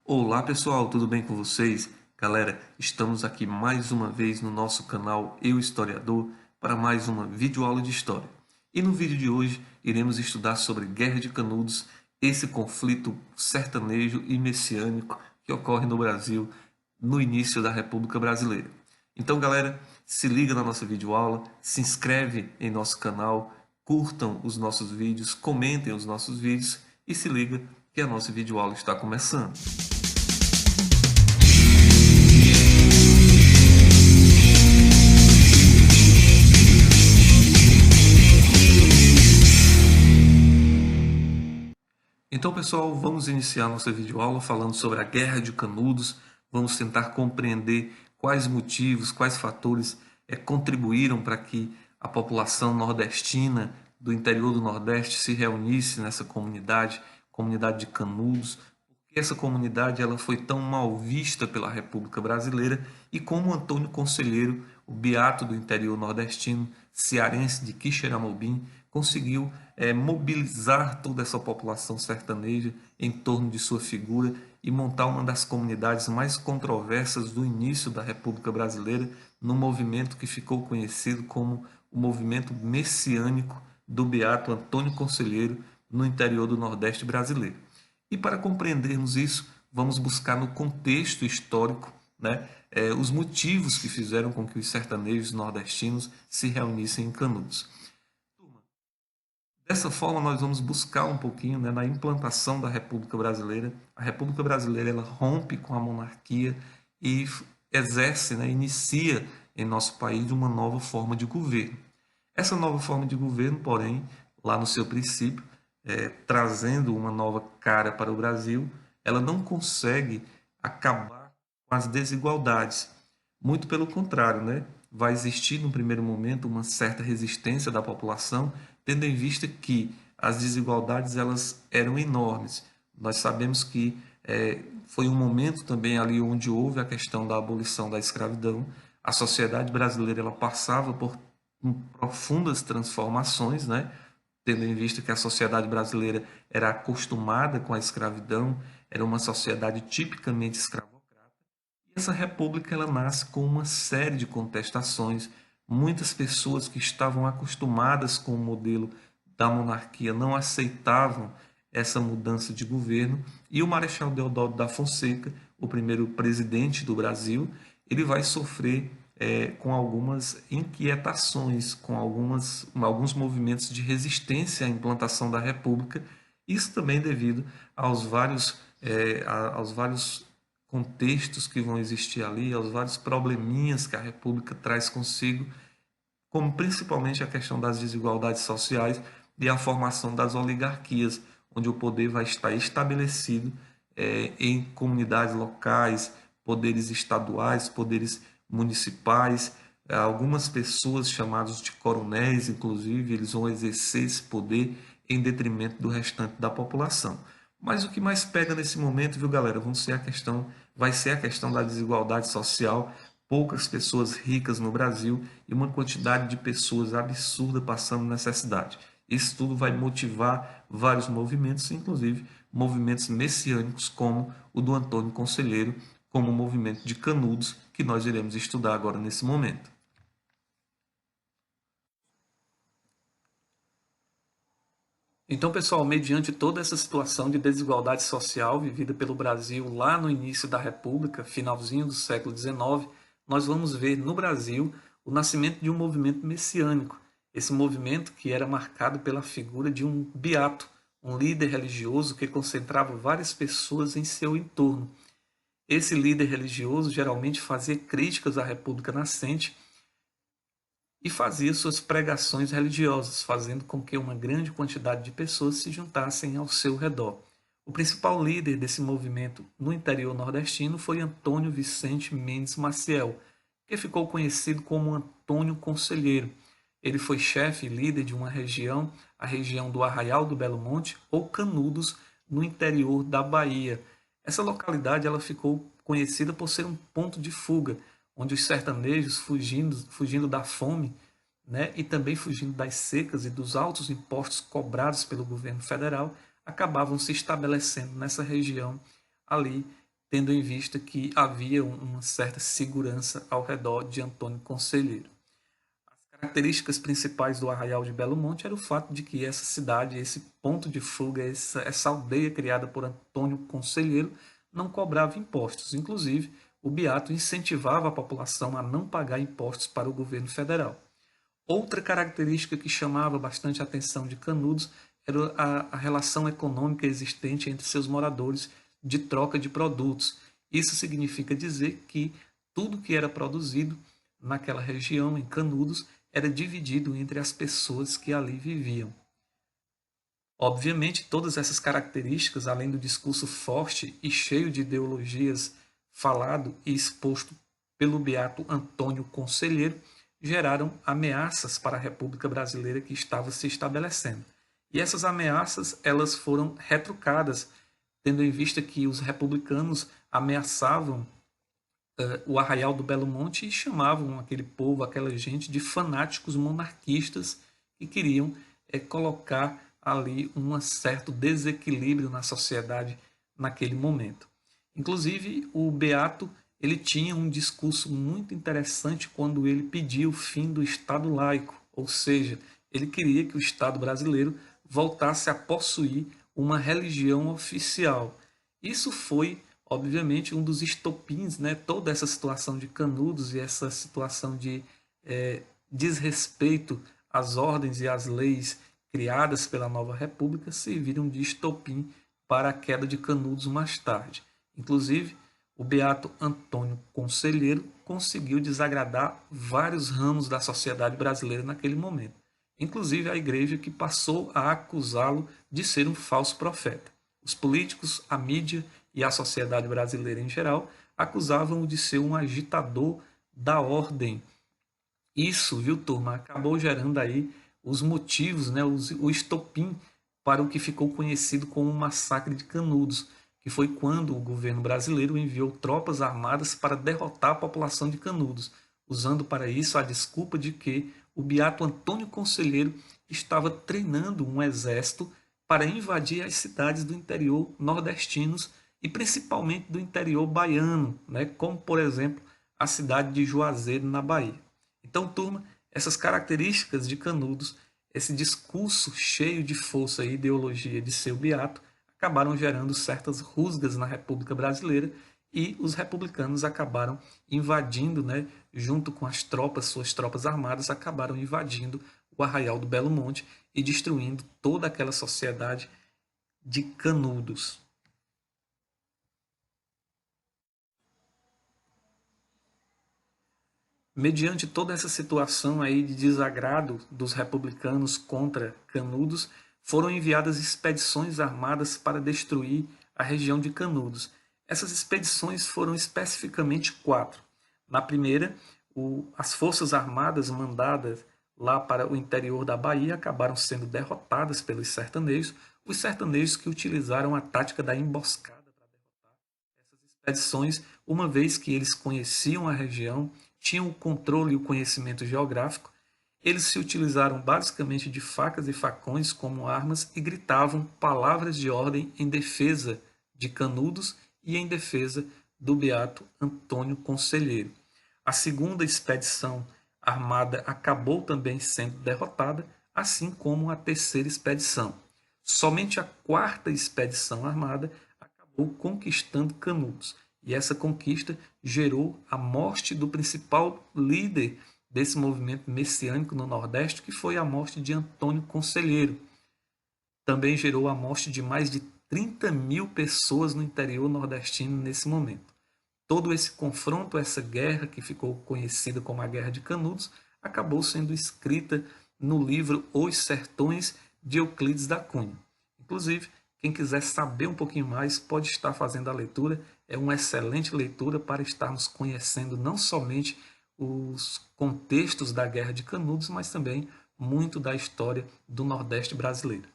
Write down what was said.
Olá pessoal, tudo bem com vocês? Galera, estamos aqui mais uma vez no nosso canal Eu Historiador para mais uma videoaula de história. E no vídeo de hoje iremos estudar sobre Guerra de Canudos, esse conflito sertanejo e messiânico que ocorre no Brasil no início da República Brasileira. Então galera, se liga na nossa videoaula, se inscreve em nosso canal, curtam os nossos vídeos, comentem os nossos vídeos e se liga que a nossa videoaula está começando. Então, pessoal, vamos iniciar nossa videoaula falando sobre a Guerra de Canudos. Vamos tentar compreender quais motivos, quais fatores contribuíram para que a população nordestina do interior do Nordeste se reunisse nessa comunidade de Canudos. Porque essa comunidade ela foi tão mal vista pela República Brasileira e como Antônio Conselheiro, o beato do interior nordestino, cearense de Quixeramobim, conseguiu mobilizar toda essa população sertaneja em torno de sua figura e montar uma das comunidades mais controversas do início da República Brasileira, num movimento que ficou conhecido como o movimento messiânico do beato Antônio Conselheiro no interior do Nordeste brasileiro. E para compreendermos isso, vamos buscar no contexto histórico, né, os motivos que fizeram com que os sertanejos nordestinos se reunissem em Canudos. Dessa forma, nós vamos buscar um pouquinho, né, na implantação da República Brasileira. A República Brasileira ela rompe com a monarquia e exerce, né, inicia em nosso país uma nova forma de governo. Essa nova forma de governo, porém, lá no seu princípio, trazendo uma nova cara para o Brasil, ela não consegue acabar com as desigualdades. Muito pelo contrário, né? Vai existir, no primeiro momento, uma certa resistência da população, tendo em vista que as desigualdades elas eram enormes. Nós sabemos que foi um momento também ali onde houve a questão da abolição da escravidão. A sociedade brasileira ela passava por profundas transformações, né? Tendo em vista que a sociedade brasileira era acostumada com a escravidão, era uma sociedade tipicamente escravocrata. E essa república ela nasce com uma série de contestações. Muitas pessoas que estavam acostumadas com o modelo da monarquia não aceitavam essa mudança de governo e o Marechal Deodoro da Fonseca, o primeiro presidente do Brasil, ele vai sofrer com algumas inquietações, com alguns movimentos de resistência à implantação da República, isso também devido aos vários contextos que vão existir ali, aos vários probleminhas que a República traz consigo, como principalmente a questão das desigualdades sociais e a formação das oligarquias, onde o poder vai estar estabelecido em comunidades locais, poderes estaduais, poderes municipais. Algumas pessoas chamadas de coronéis, inclusive, eles vão exercer esse poder em detrimento do restante da população. Mas o que mais pega nesse momento, viu, galera, vai ser a questão da desigualdade social, poucas pessoas ricas no Brasil e uma quantidade de pessoas absurda passando necessidade. Isso tudo vai motivar vários movimentos, inclusive movimentos messiânicos como o do Antônio Conselheiro, como o movimento de Canudos, que nós iremos estudar agora nesse momento. Então, pessoal, mediante toda essa situação de desigualdade social vivida pelo Brasil lá no início da República, finalzinho do século XIX, nós vamos ver no Brasil o nascimento de um movimento messiânico. Esse movimento que era marcado pela figura de um beato, um líder religioso que concentrava várias pessoas em seu entorno. Esse líder religioso geralmente fazia críticas à República nascente e fazia suas pregações religiosas, fazendo com que uma grande quantidade de pessoas se juntassem ao seu redor. O principal líder desse movimento no interior nordestino foi Antônio Vicente Mendes Maciel, que ficou conhecido como Antônio Conselheiro. Ele foi chefe e líder de uma região, a região do Arraial do Belo Monte, ou Canudos, no interior da Bahia. Essa localidade ela ficou conhecida por ser um ponto de fuga, onde os sertanejos, fugindo da fome, né, e também fugindo das secas e dos altos impostos cobrados pelo governo federal, acabavam se estabelecendo nessa região ali tendo em vista que havia uma certa segurança ao redor de Antônio Conselheiro. As características principais do Arraial de Belo Monte era o fato de que essa cidade, esse ponto de fuga, essa aldeia criada por Antônio Conselheiro, não cobrava impostos. Inclusive, o Beato incentivava a população a não pagar impostos para o governo federal. Outra característica que chamava bastante a atenção de Canudos era a relação econômica existente entre seus moradores de troca de produtos. Isso significa dizer que tudo que era produzido naquela região, em Canudos, era dividido entre as pessoas que ali viviam. Obviamente, todas essas características, além do discurso forte e cheio de ideologias falado e exposto pelo beato Antônio Conselheiro, geraram ameaças para a República Brasileira que estava se estabelecendo. E essas ameaças elas foram retrucadas, tendo em vista que os republicanos ameaçavam o Arraial do Belo Monte e chamavam aquele povo, aquela gente, de fanáticos monarquistas que queriam colocar ali um certo desequilíbrio na sociedade naquele momento. Inclusive, o Beato ele tinha um discurso muito interessante quando ele pedia o fim do Estado laico, ou seja, ele queria que o Estado brasileiro voltasse a possuir uma religião oficial. Isso foi, obviamente, um dos estopins, né? Toda essa situação de Canudos e essa situação de desrespeito às ordens e às leis criadas pela nova república serviram de estopim para a queda de Canudos mais tarde. Inclusive, o beato Antônio Conselheiro conseguiu desagradar vários ramos da sociedade brasileira naquele momento, inclusive a igreja, que passou a acusá-lo de ser um falso profeta. Os políticos, a mídia e a sociedade brasileira em geral acusavam-o de ser um agitador da ordem. Isso, viu, turma, acabou gerando aí os motivos, né, o estopim para o que ficou conhecido como o Massacre de Canudos, que foi quando o governo brasileiro enviou tropas armadas para derrotar a população de Canudos, usando para isso a desculpa de que o beato Antônio Conselheiro estava treinando um exército para invadir as cidades do interior nordestinos e principalmente do interior baiano, né, como, por exemplo, a cidade de Juazeiro, na Bahia. Então, turma, essas características de Canudos, esse discurso cheio de força e ideologia de seu beato, acabaram gerando certas rusgas na República Brasileira e os republicanos acabaram invadindo, né, junto com as tropas, suas tropas armadas, acabaram invadindo o Arraial do Belo Monte e destruindo toda aquela sociedade de Canudos. Mediante toda essa situação aí de desagrado dos republicanos contra Canudos, foram enviadas expedições armadas para destruir a região de Canudos. Essas expedições foram especificamente 4. Na primeira, as forças armadas mandadas lá para o interior da Bahia acabaram sendo derrotadas pelos sertanejos, os sertanejos que utilizaram a tática da emboscada para derrotar essas expedições, uma vez que eles conheciam a região, tinham o controle e o conhecimento geográfico. Eles se utilizaram basicamente de facas e facões como armas e gritavam palavras de ordem em defesa de Canudos e em defesa do beato Antônio Conselheiro. A segunda expedição armada acabou também sendo derrotada, assim como a terceira expedição. Somente a quarta expedição armada acabou conquistando Canudos. E essa conquista gerou a morte do principal líder desse movimento messiânico no Nordeste, que foi a morte de Antônio Conselheiro. Também gerou a morte de mais de 30 mil pessoas no interior nordestino nesse momento. Todo esse confronto, essa guerra, que ficou conhecida como a Guerra de Canudos, acabou sendo escrita no livro Os Sertões, de Euclides da Cunha. Inclusive, quem quiser saber um pouquinho mais pode estar fazendo a leitura. É uma excelente leitura para estarmos conhecendo não somente os contextos da Guerra de Canudos, mas também muito da história do Nordeste brasileiro.